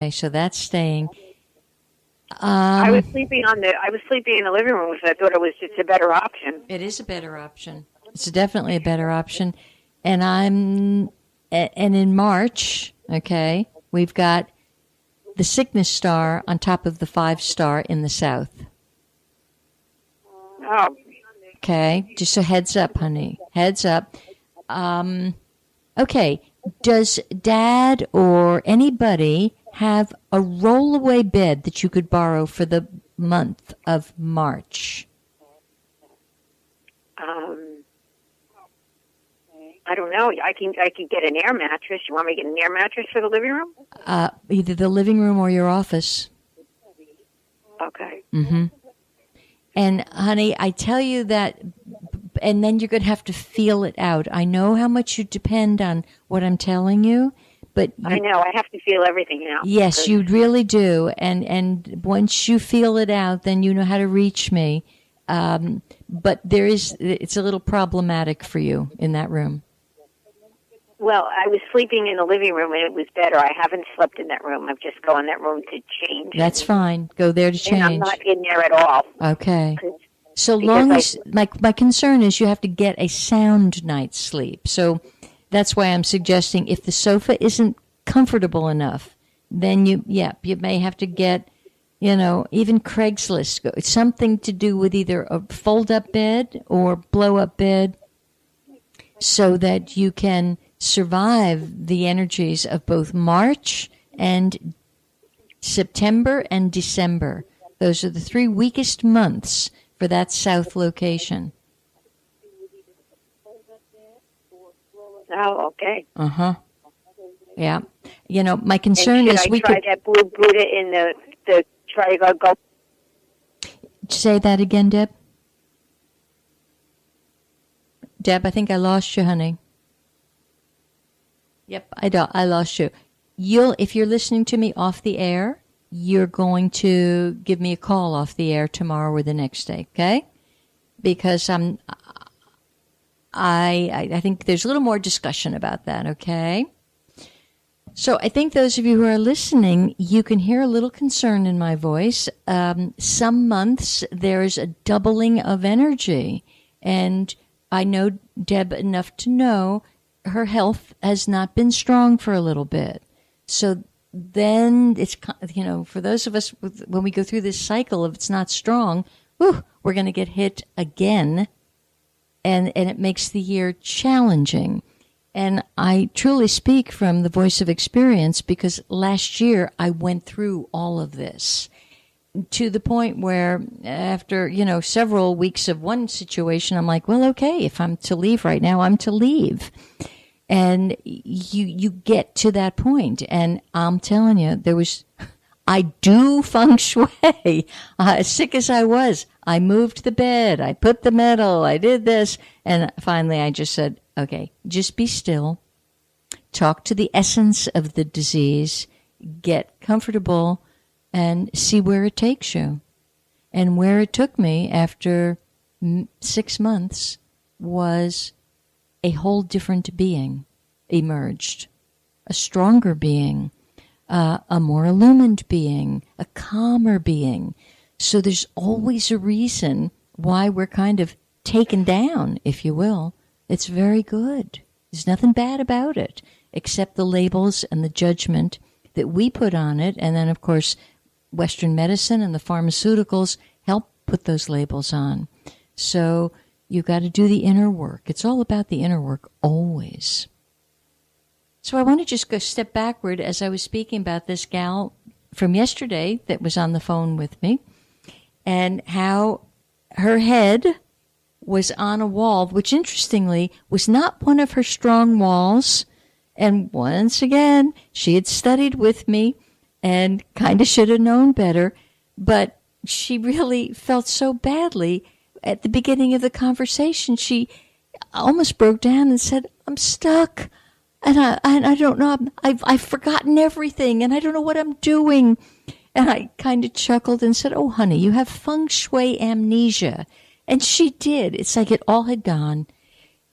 Okay, so that's staying. I was sleeping in the living room, so I thought it was just a better option. It is a better option. It's definitely a better option. And in March, okay, we've got the sickness star on top of the 5-star in the south. Oh. Okay, just a heads up, honey. Heads up. Okay, does Dad or anybody have a roll-away bed that you could borrow for the month of March? I don't know. I can get an air mattress. You want me to get an air mattress for the living room? Either the living room or your office. Okay. Mm-hmm. And, honey, I tell you that, and then you're going to have to feel it out. I know how much you depend on what I'm telling you, but... I know. I have to feel everything out. Yes, you really do. And once you feel it out, then you know how to reach me. But it's a little problematic for you in that room. Well, I was sleeping in the living room, and it was better. I haven't slept in that room. I've just gone in that room to change. That's fine. Go there to change. And I'm not in there at all. Okay. So long as my concern is you have to get a sound night's sleep. So that's why I'm suggesting if the sofa isn't comfortable enough, then you may have to get, even Craigslist, something to do with either a fold-up bed or blow-up bed so that you can survive the energies of both March and September and December. Those are the 3 weakest months for that south location. Oh, okay. Uh-huh. Yeah. My concern is we could... that blue Buddha in the triangle? Say that again, Deb. Deb, I think I lost you, honey. Yep, I lost you. If you're listening to me off the air, you're going to give me a call off the air tomorrow or the next day, okay? Because I think there's a little more discussion about that, okay? So I think those of you who are listening, you can hear a little concern in my voice. Some months there's a doubling of energy, and I know Deb enough to know her health has not been strong for a little bit. So then it's, for those of us, when we go through this cycle of it's not strong, we're going to get hit again. And it makes the year challenging. And I truly speak from the voice of experience because last year I went through all of this to the point where after, several weeks of one situation, I'm like, well, okay, if I'm to leave right now, I'm to leave. And you get to that point. And I'm telling you, I do feng shui. Sick as I was, I moved the bed, I put the metal, I did this. And finally I just said, okay, just be still. Talk to the essence of the disease, get comfortable, and see where it takes you. And where it took me after 6 months was a whole different being emerged, a stronger being, a more illumined being, a calmer being. So there's always a reason why we're kind of taken down, if you will. It's very good. There's nothing bad about it, except the labels and the judgment that we put on it. And then, of course, Western medicine and the pharmaceuticals help put those labels on. So you've got to do the inner work. It's all about the inner work always. So I want to just go step backward as I was speaking about this gal from yesterday that was on the phone with me and how her head was on a wall, which interestingly was not one of her strong walls. And once again, she had studied with me and kind of should have known better, but she really felt so badly. At the beginning of the conversation, she almost broke down and said, I'm stuck. And I don't know, I've forgotten everything and I don't know what I'm doing. And I kind of chuckled and said, oh, honey, you have feng shui amnesia. And she did. It's like it all had gone.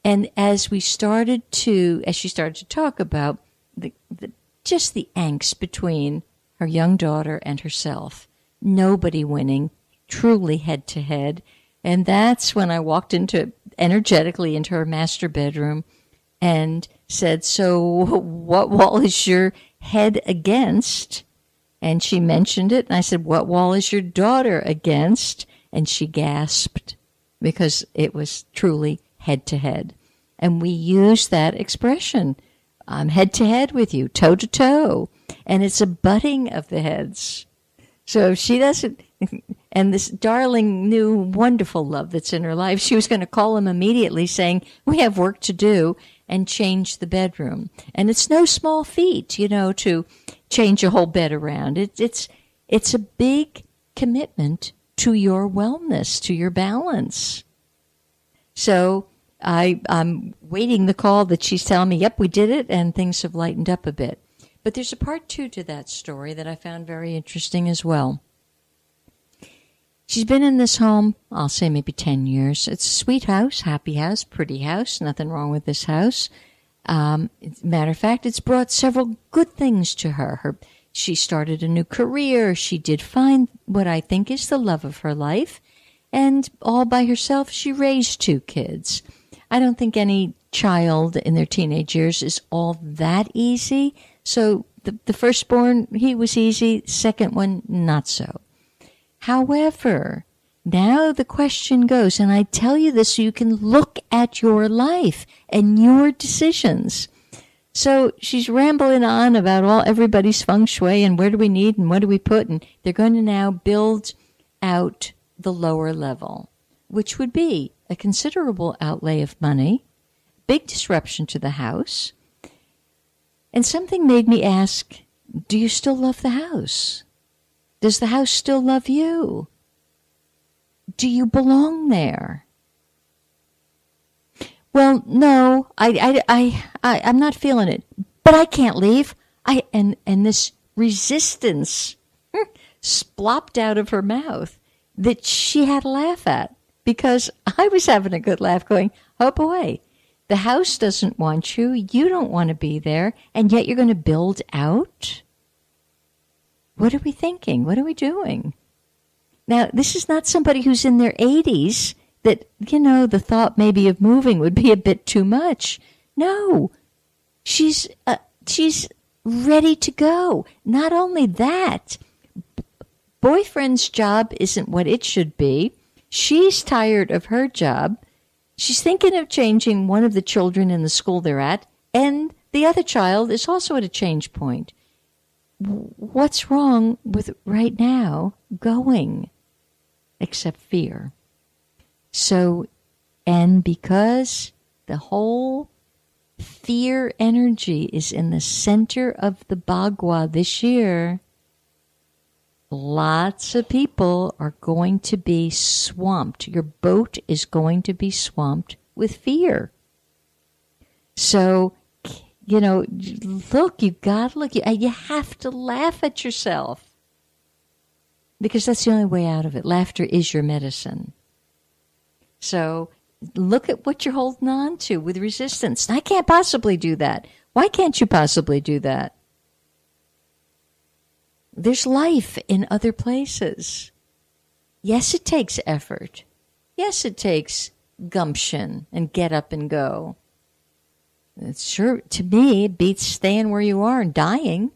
And as she started to talk about just the angst between her young daughter, and herself. Nobody winning, truly head to head. And that's when I walked energetically into her master bedroom and said, so what wall is your head against? And she mentioned it. And I said, what wall is your daughter against? And she gasped because it was truly head to head. And we use that expression. I'm head to head with you, toe to toe. And it's a butting of the heads. So if she doesn't, and this darling new wonderful love that's in her life, she was going to call him immediately saying, we have work to do, and change the bedroom. And it's no small feat, to change a whole bed around. It's a big commitment to your wellness, to your balance. So I'm waiting the call that she's telling me, yep, we did it, and things have lightened up a bit. But there's a part 2 to that story that I found very interesting as well. She's been in this home, I'll say maybe 10 years. It's a sweet house, happy house, pretty house, nothing wrong with this house. Matter of fact, it's brought several good things to her. She started a new career. She did find what I think is the love of her life. And all by herself, she raised 2 kids. I don't think any child in their teenage years is all that easy. So the firstborn, he was easy. Second one, not so. However, now the question goes, and I tell you this so you can look at your life and your decisions. So she's rambling on about everybody's feng shui and where do we need and what do we put, and they're going to now build out the lower level, which would be a considerable outlay of money, big disruption to the house. And something made me ask, do you still love the house? Does the house still love you? Do you belong there? Well, no, I'm not feeling it, but I can't leave. And this resistance splopped out of her mouth that she had to laugh at, because I was having a good laugh going, oh boy, the house doesn't want you. You don't want to be there. And yet you're going to build out? What are we thinking? What are we doing? Now, this is not somebody who's in their 80s that, the thought maybe of moving would be a bit too much. No, she's ready to go. Not only that, boyfriend's job isn't what it should be. She's tired of her job. She's thinking of changing one of the children in the school they're at, and the other child is also at a change point. What's wrong with right now going? Except fear. So, and because the whole fear energy is in the center of the Bagua this year, lots of people are going to be swamped. Your boat is going to be swamped with fear. So, look, you gotta look. You have to laugh at yourself, because that's the only way out of it. Laughter is your medicine. So look at what you're holding on to with resistance. I can't possibly do that. Why can't you possibly do that? There's life in other places. Yes, it takes effort. Yes, it takes gumption and get up and go. It's sure, to me, it beats staying where you are and dying.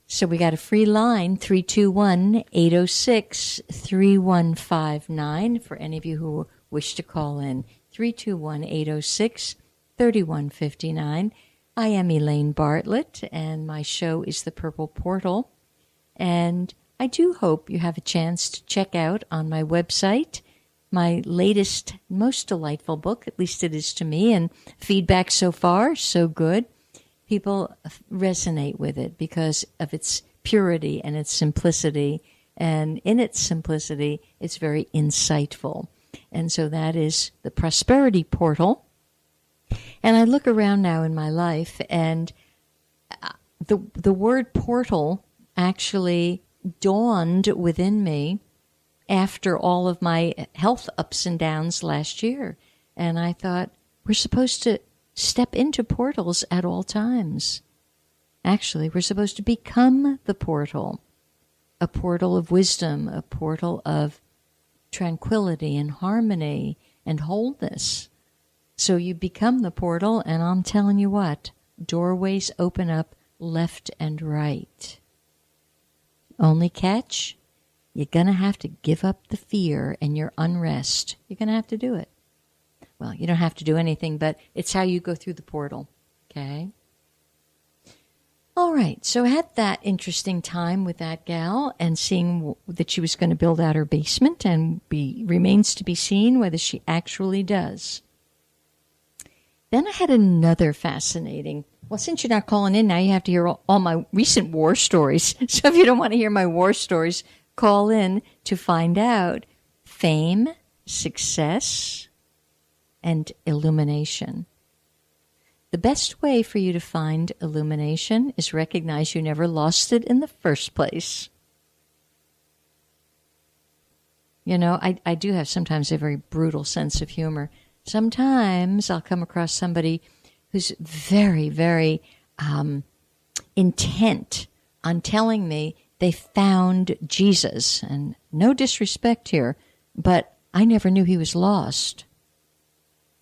So we got a free line, 321-806-3159, for any of you who wish to call in. 321-806-3159. I am Elaine Bartlett, and my show is The Purple Portal. And I do hope you have a chance to check out on my website my latest, most delightful book, at least it is to me, and feedback so far, so good. People resonate with it because of its purity and its simplicity. And in its simplicity, it's very insightful. And so that is the Prosperity Portal. And I look around now in my life, and the word portal actually dawned within me after all of my health ups and downs last year. And I thought, we're supposed to step into portals at all times. Actually, we're supposed to become the portal, a portal of wisdom, a portal of tranquility and harmony and wholeness. So you become the portal, and I'm telling you what, doorways open up left and right. Only catch, you're going to have to give up the fear and your unrest. You're going to have to do it. Well, you don't have to do anything, but it's how you go through the portal, okay? All right, so I had that interesting time with that gal and seeing that she was going to build out her basement, and remains to be seen whether she actually does. Then I had another fascinating, well, since you're not calling in now, you have to hear all my recent war stories. So if you don't want to hear my war stories, call in to find out fame, success, and illumination. The best way for you to find illumination is recognize you never lost it in the first place. You know, I do have sometimes a very brutal sense of humor. Sometimes I'll come across somebody who's very, very intent on telling me they found Jesus. And no disrespect here, but I never knew he was lost.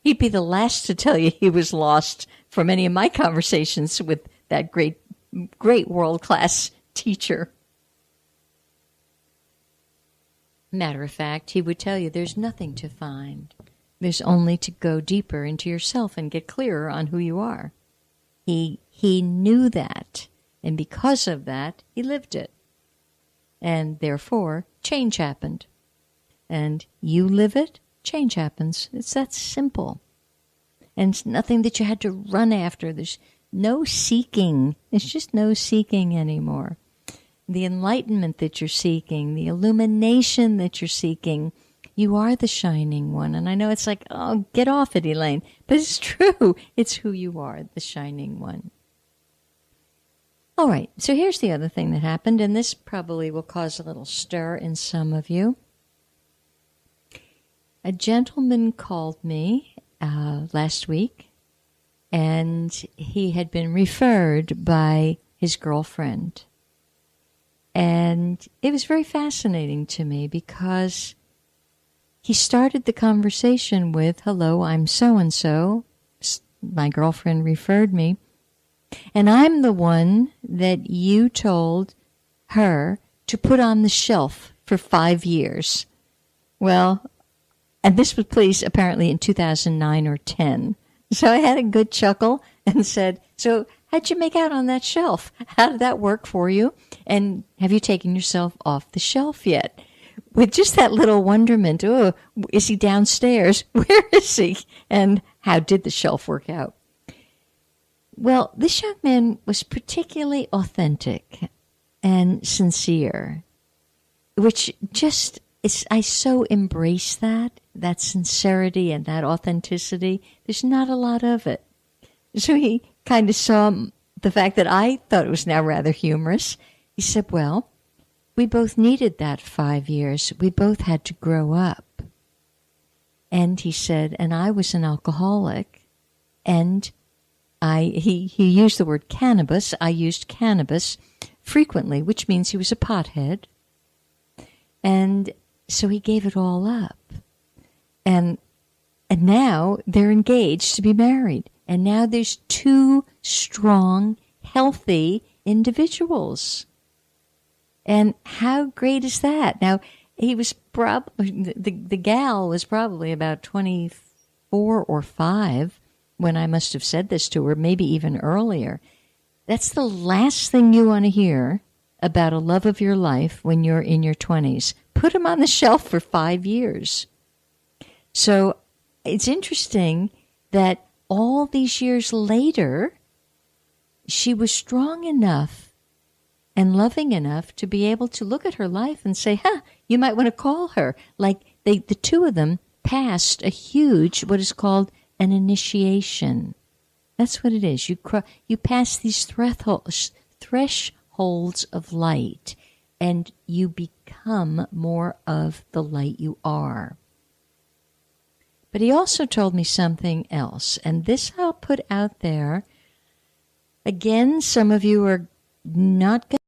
He'd be the last to tell you he was lost from any of my conversations with that great world-class teacher. Matter of fact, he would tell you there's nothing to find. There's only to go deeper into yourself and get clearer on who you are. He knew that, and because of that, he lived it. And therefore, change happened. And you live it, change happens. It's that simple. And it's nothing that you had to run after. There's no seeking. It's just no seeking anymore. The enlightenment that you're seeking, the illumination that you're seeking, you are the shining one. And I know it's like, oh, get off it, Elaine. But it's true. It's who you are, the shining one. All right. So here's the other thing that happened, and this probably will cause a little stir in some of you. A gentleman called me last week, and he had been referred by his girlfriend. And it was very fascinating to me because he started the conversation with, hello, I'm so-and-so. My girlfriend referred me. And I'm the one that you told her to put on the shelf for 5 years. Well, and this was placed apparently in 2009 or 10. So I had a good chuckle and said, so how'd you make out on that shelf? How did that work for you? And have you taken yourself off the shelf yet? With just that little wonderment, oh, is he downstairs? Where is he? And how did the shelf work out? Well, this young man was particularly authentic and sincere, which just I so embrace that sincerity and that authenticity. There's not a lot of it. So he kind of saw the fact that I thought it was now rather humorous. He said, well, we both needed that 5 years. We both had to grow up. And he said, and I was an alcoholic, and he used the word cannabis. I used cannabis frequently, which means he was a pothead. And so he gave it all up. And now they're engaged to be married. And now there's 2 strong, healthy individuals. And how great is that? Now, he was probably, the gal was probably about 24 or 5 when I must have said this to her, maybe even earlier. That's the last thing you want to hear about a love of your life when you're in your 20s. Put him on the shelf for 5 years. So it's interesting that all these years later, she was strong enough and loving enough to be able to look at her life and say, you might want to call her. Like the 2 of them passed a huge, what is called an initiation. That's what it is. You pass these thresholds of light, and you become more of the light you are. But he also told me something else, and this I'll put out there. Again, some of you are not going